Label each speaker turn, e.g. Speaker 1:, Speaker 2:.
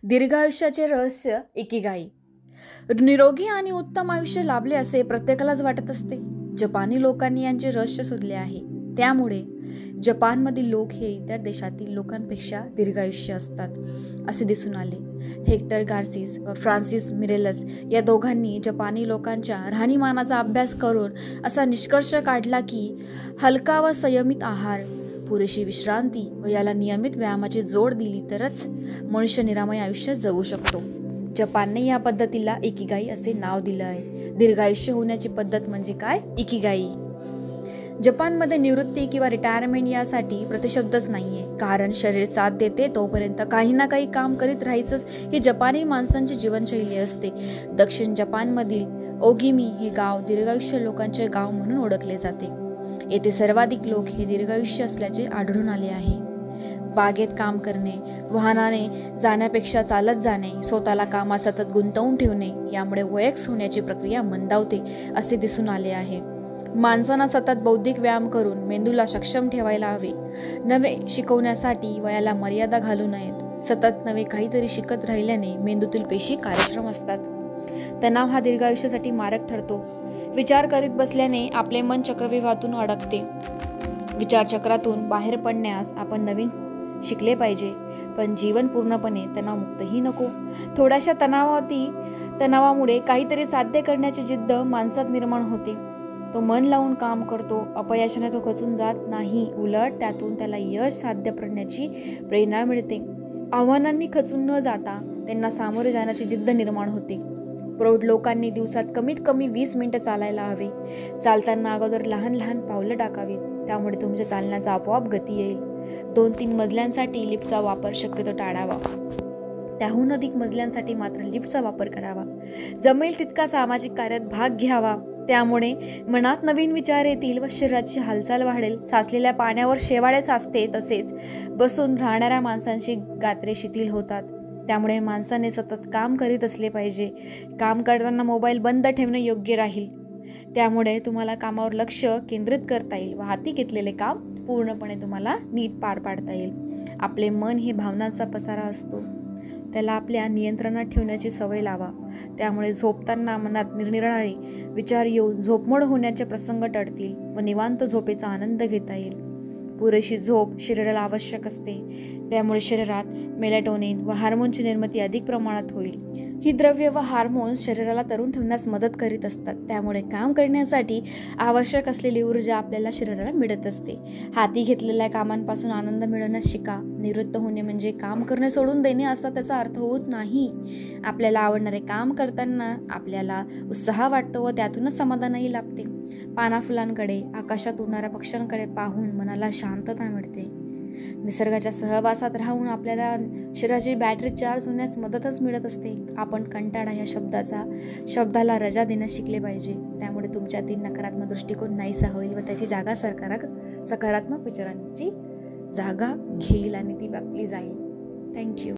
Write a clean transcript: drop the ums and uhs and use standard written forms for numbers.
Speaker 1: दीर्घायुष्याचे रहस्य इकिगाई. निरोगी आणि उत्तम आयुष्य लाभले असे प्रत्येकालाच वाटत असते. जपानी लोकांनी यांचे रहस्य शोधले आहे. त्यामुळे जपानमधील लोक हे इतर देशातील लोकांपेक्षा दीर्घायुष्य असतात असे दिसून आले. हेक्टर गार्सिस व फ्रान्सिस मिरेलस या दोघांनी जपानी लोकांच्या राहणीमानाचा अभ्यास करून असा निष्कर्ष काढला की हलका व संयमित आहार, पुरेशी विश्रांती व याला नियमित व्यायामाची जोड दिली तरच मनुष्य निरामय आयुष्य जगू शकतो. जपानने या पद्धतीला इकिगाई असे नाव दिलं आहे. दीर्घायुष्य होण्याची पद्धत म्हणजे काय? इकिगाई. जपानमध्ये निवृत्ती किंवा रिटायरमेंट यासाठी प्रतिशब्दच नाहीये, कारण शरीर साथ देते तोपर्यंत काही ना काही काम करीत राहायचंच ही जपानी माणसांची जीवनशैली असते. दक्षिण जपानमधील ओगिमी हे गाव दीर्घायुष्य लोकांचे गाव म्हणून ओळखले जाते. येथे सर्वाधिक लोक हे दीर्घायुष्य असल्याचे आढळून आले आहे. बागेत काम करणे, वाहनाने जाण्यापेक्षा चालत जाणे, स्वतःला कामात सतत गुंतवून ठेवणे यामुळे वयस्क होण्याची प्रक्रिया मंदावते असे दिसून आले आहे. माणसांना सतत बौद्धिक व्यायाम करून मेंदूला सक्षम ठेवायला हवे. नवे शिकवण्यासाठी वयाला मर्यादा घालू नयेत. सतत नवे काहीतरी शिकत राहिल्याने मेंदूतील पेशी कार्यक्षम असतात. तणाव हा दीर्घायुष्यासाठी मारक ठरतो. विचार करीत बसल्याने आपले मन चक्रव्यूहातून अडकते. विचारचक्रातून बाहेर पडण्यास आपण नवीन शिकले पाहिजे, पण जीवन पूर्णपणे तणावमुक्तही नको. थोड्याशा तणावामुळे काहीतरी साध्य करण्याची जिद्द माणसात निर्माण होते. तो मन लावून काम करतो. अपयशाने तो खचून जात नाही, उलट त्यातून त्याला यश साध्य करण्याची प्रेरणा मिळते. आव्हानांनी खचून न जाता त्यांना सामोरे जाण्याची जिद्द निर्माण होते. प्रौढ लोकांनी दिवसात कमीत कमी 20 मिनिटं चालायला हवे. चालताना अगोदर लहान लहान पावलं टाकावीत, त्यामुळे तुमच्या चालण्याचा आपोआप गती येईल. 2-3 मजल्यांसाठी लिफ्टचा वापर शक्यतो टाळावा. त्याहून अधिक मजल्यांसाठी मात्र लिफ्टचा वापर करावा. जमेल तितका सामाजिक कार्यात भाग घ्यावा, त्यामुळे मनात नवीन विचार येतील व शरीराची हालचाल वाढेल. साचलेल्या पाण्यावर शेवाळे साचते, तसेच बसून राहणाऱ्या माणसांची गात्रे शिथिल होतात. त्यामुळे माणसाने सतत काम करीत असले पाहिजे. काम करताना मोबाईल बंद ठेवणे योग्य राहील. त्यामुळे तुम्हाला कामावर लक्ष केंद्रित करता येईल व हाती घेतलेले काम पूर्णपणे तुम्हाला नीट पार पाडता येईल. आपले मन हे भावनांचा पसारा असतो, त्याला आपल्या नियंत्रणात ठेवण्याची सवय लावा. त्यामुळे झोपताना मनात निरनिराळे विचार येऊन झोपमोड होण्याचे प्रसंग टळतील व निवांत झोपेचा आनंद घेता येईल. पुरेशी झोप शरीराला आवश्यक असते. त्यामुळे शरीरात मेलॅटोनिन व हार्मोनची निर्मिती अधिक प्रमाणात होईल. ही द्रव्ये व हार्मोन्स शरीराला तरुण ठेवण्यास मदत करीत असतात. त्यामुळे काम करण्यासाठी आवश्यक असलेली ऊर्जा आपल्याला शरीराला मिळत असते. हाती घेतलेल्या कामांपासून आनंद मिळवण्यास शिका. निवृत्त होणे म्हणजे काम करणे सोडून देणे असा त्याचा अर्थ होत नाही. आपल्याला आवडणारे काम करताना आपल्याला उत्साह वाटतो व त्यातूनच समाधानही लाभते. पानाफुलांकडे, आकाशात उडणाऱ्या पक्ष्यांकडे पाहून मनाला शांतता मिळते. निसर्गाच्या सहवासात राहून आपल्याला शरीराची बॅटरी चार्ज होण्यास मदतच मिळत असते. आपण कंटाळा या शब्दाला रजा देण्यास शिकले पाहिजे. त्यामुळे तुमच्यातील नकारात्मक दृष्टिकोन नाहीसा होईल व त्याची जागा सकारात्मक विचारांची जागा घेईल आणि ती व्यापली जाईल. थँक्यू.